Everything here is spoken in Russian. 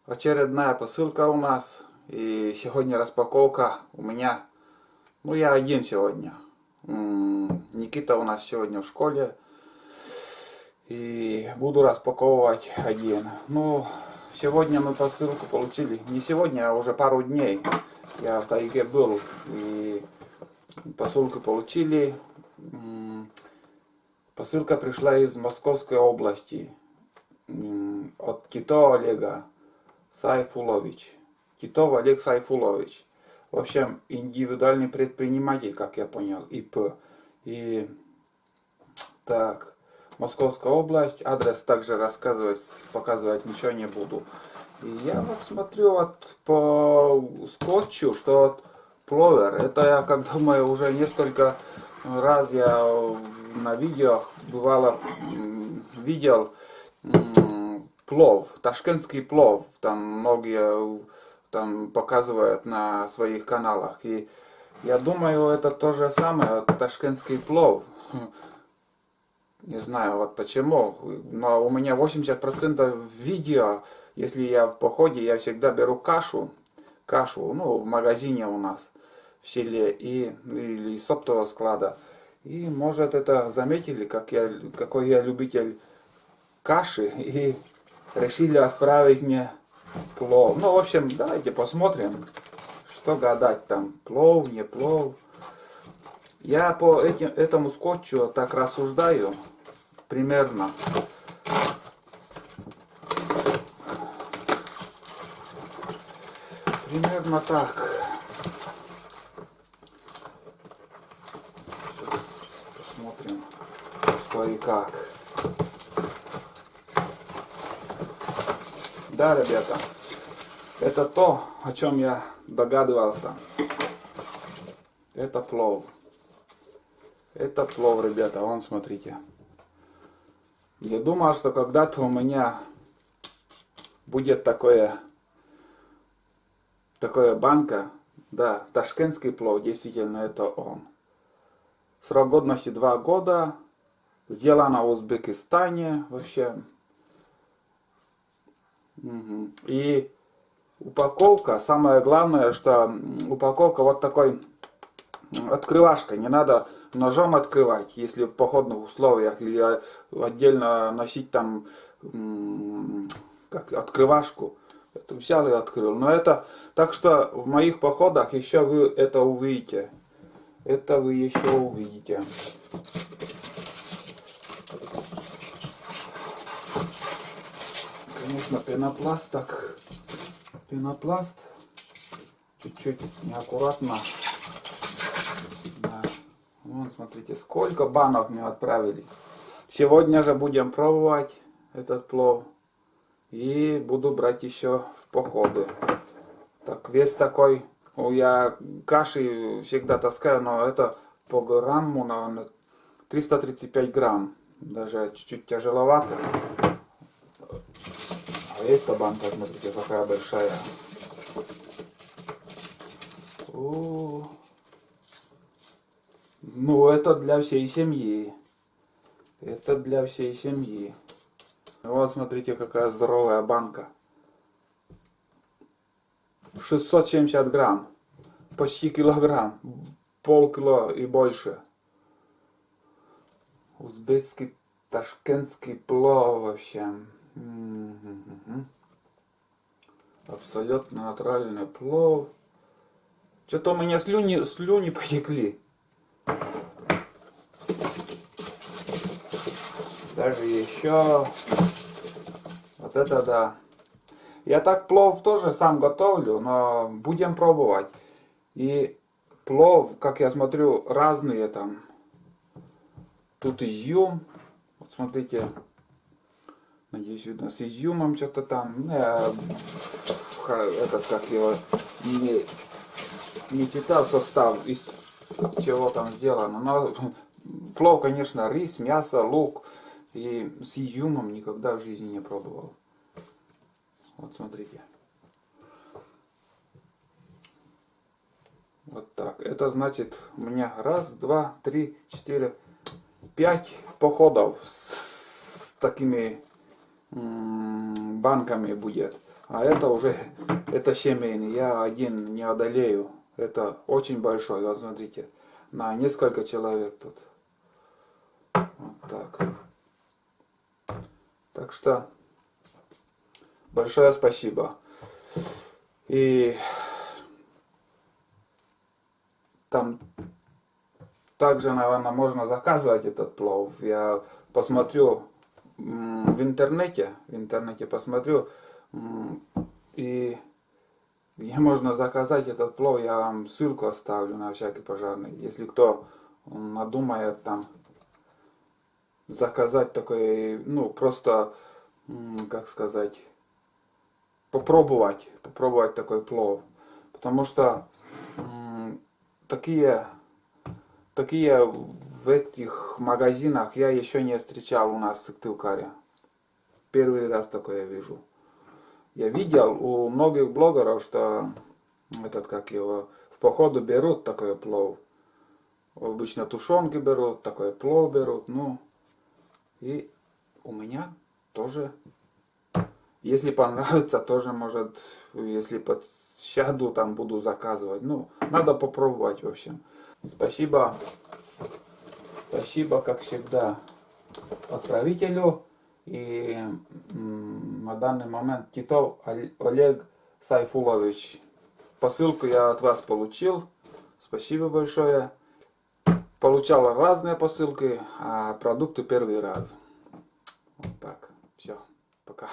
Очередная посылка у нас. И сегодня распаковка у меня. Ну, я один сегодня. Никита у нас сегодня в школе. И буду распаковывать один. Ну, сегодня мы посылку получили. Не сегодня, а уже пару дней. Я в тайге был. И посылку получили. Посылка пришла из Московской области. От Титова Олега Сайфулович. Титов Олег Сайфулович. В общем, индивидуальный предприниматель, как я понял, ИП. И так, Московская область. Адрес также показывать ничего не буду. И я вот смотрю вот по скотчу, что вот пловер. Это я, как думаю, уже несколько раз я на видео бывало видел плов, ташкентский плов, там многие там показывают на своих каналах. И я думаю, это то же самое, вот, ташкентский плов. Не знаю вот почему, но у меня 80% видео, если я в походе, я всегда беру кашу, ну, в магазине у нас в селе или из оптового склада. И может это заметили, какой я любитель каши, и решили отправить мне плов. Ну, в общем, давайте посмотрим, что гадать там, плов, не плов. Я по этому скотчу так рассуждаю, примерно. Примерно так. Сейчас посмотрим, что и как. Да, ребята, это то, о чем я догадывался. Это плов. Это плов, ребята, вон смотрите. Я думал, что когда-то у меня будет такая банка. Да, ташкентский плов, действительно, это он. Срок годности 2 года. Сделано в Узбекистане, вообще. И упаковка, самое главное, что упаковка вот такой открывашкой. Не надо ножом открывать, если в походных условиях, или отдельно носить там как открывашку. Это взял и открыл. Но это, так что в моих походах еще вы это увидите. Это вы еще увидите. Конечно, пенопласт так. Пенопласт. Чуть-чуть неаккуратно. Да. Вон, смотрите, сколько банок мне отправили. Сегодня же будем пробовать этот плов. И буду брать еще в походы. Так, вес такой. Я каши всегда таскаю, но это по грамму, наверное, 335 грамм. Даже чуть-чуть тяжеловато. А эта банка, смотрите, какая большая. Ну, это для всей семьи. Это для всей семьи. Вот, смотрите, какая здоровая банка. 670 грамм. Почти килограмм. Полкило и больше. Узбекский, ташкентский плов вообще. Абсолютно натуральный плов. Что-то у меня слюни потекли. Даже еще. Вот это да. Я так плов тоже сам готовлю, но будем пробовать. И плов, как я смотрю, разные там. Тут изюм. Вот смотрите. Надеюсь, видно, с изюмом что-то там. Этот, как его, не читал состав, из чего там сделано. Но плов, конечно, рис, мясо, лук. И с изюмом никогда в жизни не пробовал. Вот смотрите. Вот так. Это значит у меня 1, 2, 3, 4, 5 походов с такими банками будет. А это уже, это семейный. Я один не одолею. Это очень большой. Вот смотрите, на несколько человек тут. Вот так. Так что большое спасибо. И там также, наверное, можно заказывать этот плов. Я посмотрю в интернете посмотрю, и где можно заказать этот плов, я вам ссылку оставлю на всякий пожарный. Если кто надумает там заказать такой, ну, просто, как сказать, попробовать такой плов. Потому что такие в этих магазинах я еще не встречал у нас в Сыктывкаре. Первый раз такое вижу. Я видел у многих блогеров, что этот, как его, в походу берут такой плов. Обычно тушенки берут, такой плов берут. Ну, и у меня тоже. Если понравится, тоже может, если подсяду, там буду заказывать. Ну, надо попробовать, в общем. Спасибо. Спасибо, как всегда, отправителю. И на данный момент Титов Олег Сайфулович. Посылку я от вас получил. Спасибо большое. Получал разные посылки, а продукты первый раз. Вот так. Все. Пока.